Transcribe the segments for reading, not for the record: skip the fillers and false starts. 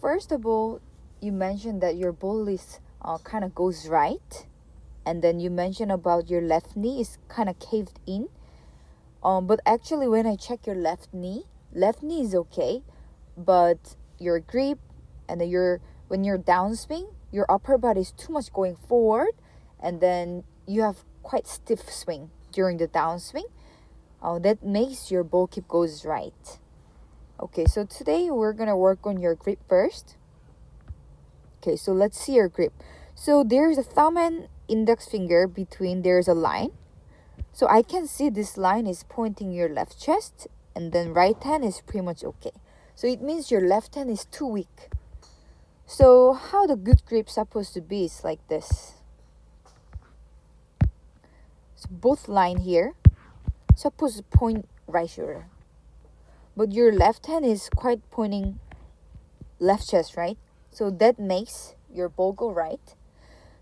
First of all, you mentioned that your ball is kind of goes right, and then you mentioned about your left knee is kind of caved in. But actually, when I check your left knee is okay, but your grip and when you're downswing, your upper body is too much going forward, and then you have quite stiff swing during the downswing. That makes your ball keep goes right. Okay, so today we're gonna work on your grip first. Okay, so let's see your grip. So there's a thumb and index finger between, there's a line. So I can see this line is pointing your left chest, and then right hand is pretty much okay. So it means your left hand is too weak. So how the good grip supposed to be is like this. So both line here supposed to point right shoulder, but your left hand is quite pointing left chest, right? So that makes your ball go right.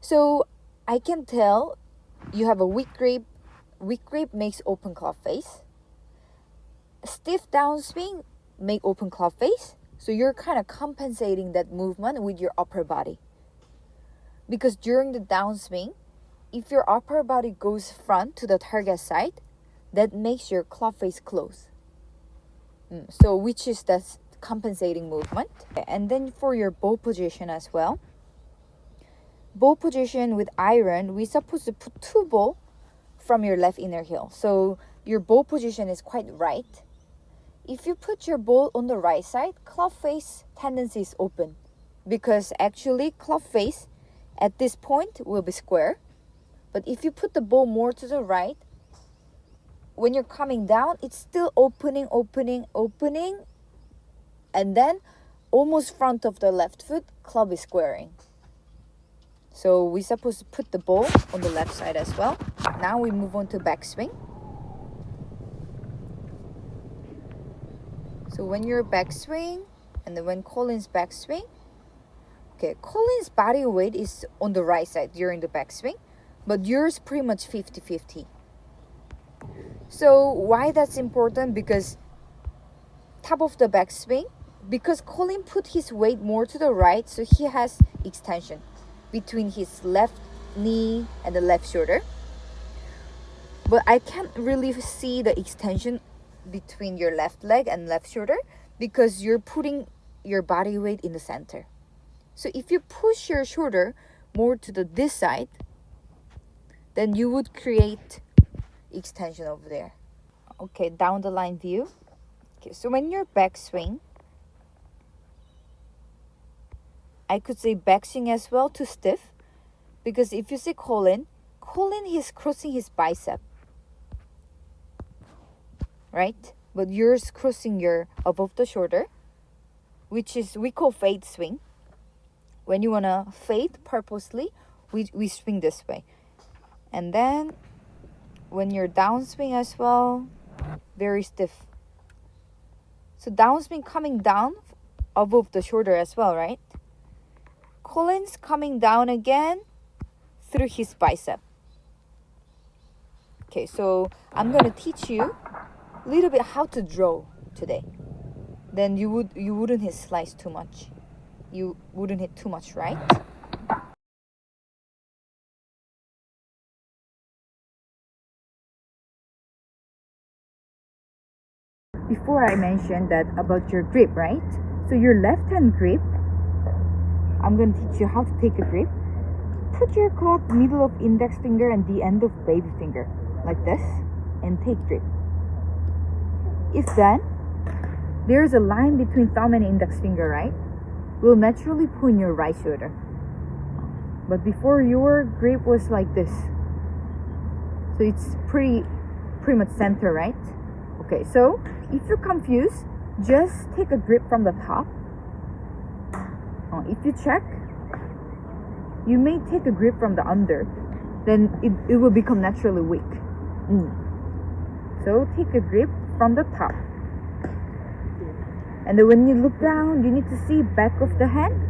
So I can tell you have a weak grip. Weak grip makes open club face. Stiff downswing make open club face. So you're kind of compensating that movement with your upper body. Because during the downswing, if your upper body goes front to the target side, that makes your club face close. So which is that compensating movement. And then for your ball position as well. Ball position with iron, we're supposed to put 2 ball from your left inner heel. So your ball position is quite right. If you put your ball on the right side, club face tendency is open, because actually club face at this point will be square. But if you put the ball more to the right, when you're coming down, it's still opening, and then almost front of the left foot, club is squaring. So we're supposed to put the ball on the left side as well. Now we move on to backswing. So when you're backswing, and then when Colin's backswing, okay, Colin's body weight is on the right side during the backswing, but yours pretty much 50-50. So why that's important? Because top of the backswing, because Colin put his weight more to the right, so he has extension between his left knee and the left shoulder. But I can't really see the extension between your left leg and left shoulder, because you're putting your body weight in the center. So if you push your shoulder more to this side, then you would create extension over there. Okay, down the line view. Okay, so when you're backswing, I could say backswing as well, too stiff, because if you see Colin, he's crossing his bicep, right? But yours crossing your above the shoulder, which is we call fade swing. When you wanna fade purposely, we swing this way. And then when you're downswing as well, very stiff. So downswing coming down above the shoulder as well, right? Colin's coming down again through his bicep. Okay, so I'm gonna teach you a little bit how to draw today. Then you wouldn't hit slice too much. You wouldn't hit too much, right? Before I mentioned that about your grip, right? So your left hand grip, I'm going to teach you how to take a grip. Put your club middle of index finger and the end of baby finger, like this, and take grip. If then, there's a line between thumb and index finger, right? Will naturally point your right shoulder. But before, your grip was like this. So it's pretty much center, right? Okay, so if you're confused, just take a grip from the top. If you check, you may take a grip from the under, then it will become naturally weak. So take a grip from the top. And then when you look down, you need to see back of the hand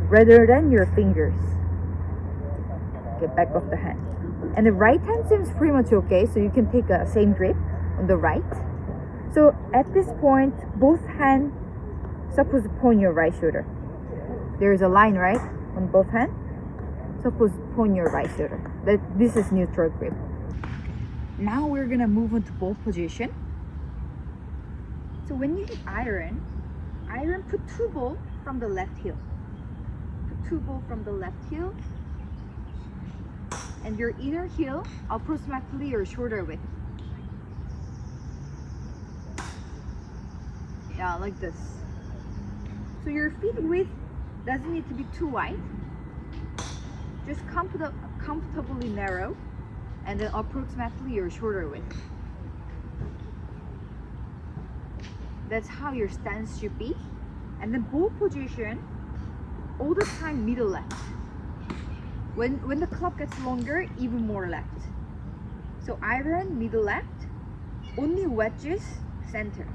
rather than your fingers. Okay, back of the hand. And the right hand seems pretty much okay, so you can take a same grip on the right. So at this point, both hands supposed to point your right shoulder. there's a line, right? On both hands. Suppose point your right shoulder. This is neutral grip. Now we're gonna move on to ball position. So when you hit iron, put 2 balls from the left heel. Put 2 balls from the left heel. And your inner heel approximately your shoulder width. Yeah, like this. So your feet width doesn't need to be too wide. Just comfortably narrow, and then approximately your shoulder width. That's how your stance should be. And then ball position, all the time middle left. When the club gets longer, even more left. So iron, middle left. Only wedges, center.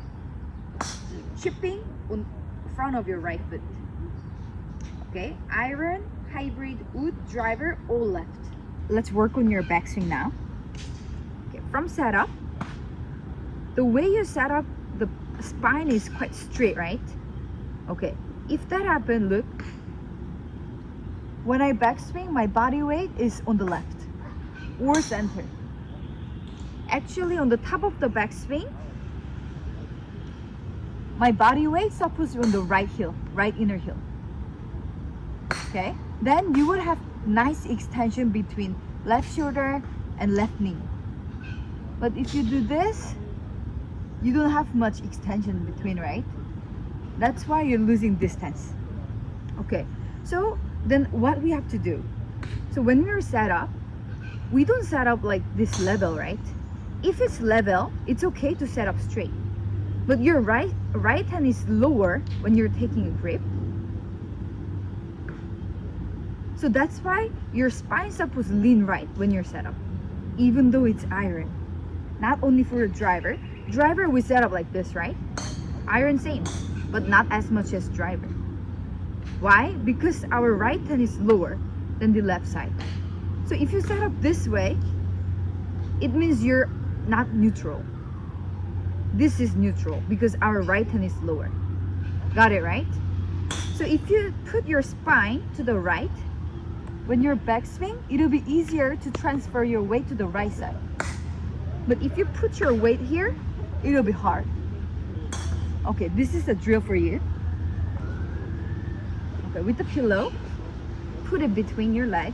Chipping on front of your right foot. Okay, iron, hybrid, wood, driver, all left. Let's work on your backswing now. Okay, from setup, the way you set up, the spine is quite straight, right? Okay, if that happened, look. When I backswing, my body weight is on the left or center. Actually, on the top of the backswing, my body weight is supposed to be on the right heel, right inner heel. Okay, then you would have nice extension between left shoulder and left knee. But if you do this, you don't have much extension between, right? That's why you're losing distance. Okay, so then what we have to do? So when we're set up, we don't set up like this level, right? If it's level, it's okay to set up straight. But your right hand is lower when you're taking a grip. So that's why your spine is supposed to lean right when you're set up, even though it's iron. Not only for the driver. Driver we set up like this, right? Iron same, but not as much as driver. Why? Because our right hand is lower than the left side. So if you set up this way, it means you're not neutral. This is neutral because our right hand is lower. Got it, right? So if you put your spine to the right, when you're backswing, it'll be easier to transfer your weight to the right side. But if you put your weight here, it'll be hard. Okay, this is a drill for you. Okay, with the pillow, put it between your leg,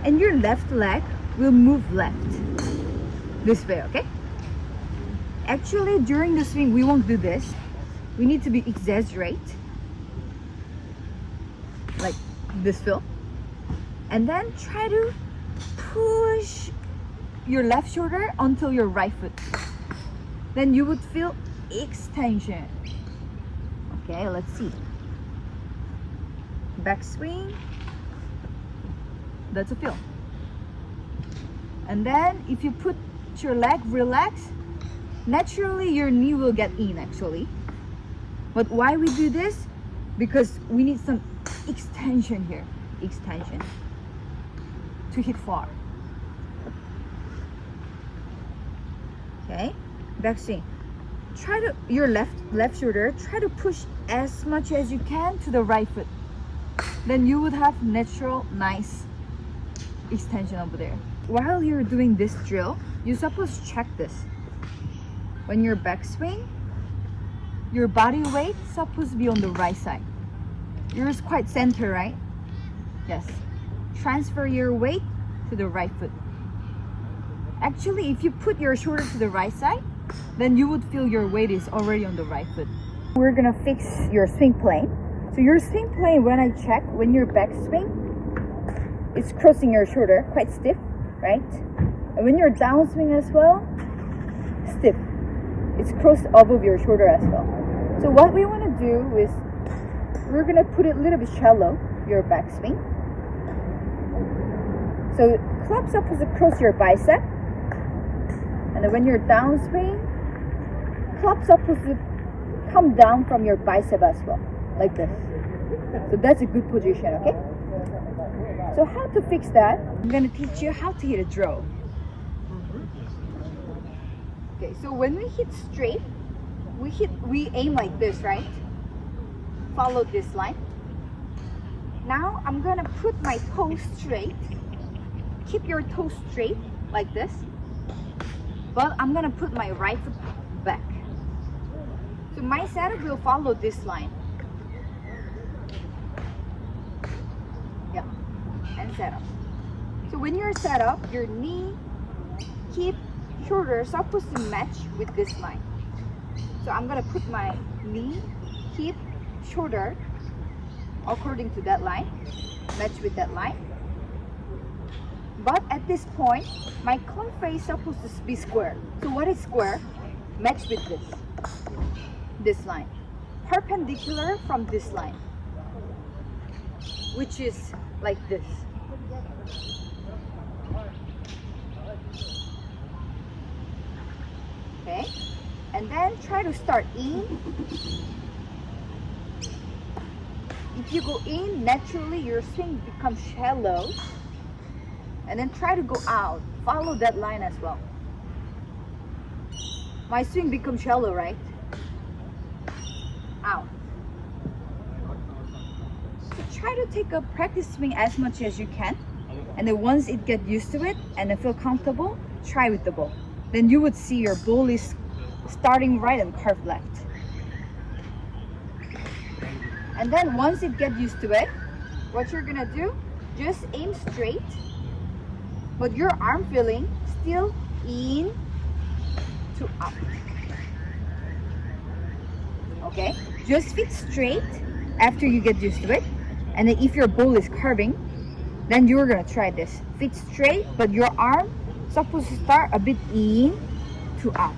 and your left leg will move left. This way, okay? Actually, during the swing, we won't do this. We need to be exaggerate. Like this feel. And then try to push your left shoulder onto your right foot. Then you would feel extension. Okay, let's see. Backswing. That's a feel. And then if you put your leg relax, naturally your knee will get in actually. But why we do this? Because we need some extension here. Extension. To hit far. Okay, backswing. Try to your left shoulder. Try to push as much as you can to the right foot. Then you would have natural, nice extension over there. While you're doing this drill, you're supposed to check this. When you're backswing, your body weight is supposed to be on the right side. Yours quite center, right? Yes. Transfer your weight to the right foot. Actually, if you put your shoulder to the right side, then you would feel your weight is already on the right foot. We're gonna fix your swing plane. So your swing plane, when I check, when you're backswing, it's crossing your shoulder, quite stiff, right? And when you're downswing as well, stiff. It's crossed above your shoulder as well. So what we want to do is, we're gonna put it a little bit shallow, your backswing. So club's supposed to cross your bicep. And then when you're downswing, club's supposed to come down from your bicep as well, like this. So that's a good position, okay? So how to fix that? I'm gonna teach you how to hit a draw. Okay, so when we hit straight, we aim like this, right? Follow this line. Now I'm gonna put my toes straight. Keep your toes straight like this. But I'm gonna put my right foot back. So my setup will follow this line. Yeah, and set up. So when you're set up, your knee, hip, shoulder are supposed to match with this line. So I'm gonna put my knee, hip, shoulder according to that line, match with that line. But at this point, my cone face is supposed to be square. So what is square? Match with this line, perpendicular from this line, which is like this. Okay, and then try to start in. If you go in, naturally your swing becomes shallow. And then try to go out. Follow that line as well. My swing becomes shallow, right? Out. So try to take a practice swing as much as you can. And then once it gets used to it and then feel comfortable, try with the ball. Then you would see your ball is starting right and curved left. And then once it gets used to it, what you're gonna do, just aim straight, but your arm feeling still in to up. Okay, just feet straight after you get used to it. And then if your ball is curving, then you're gonna try this. Feet straight, but your arm supposed to start a bit in to out.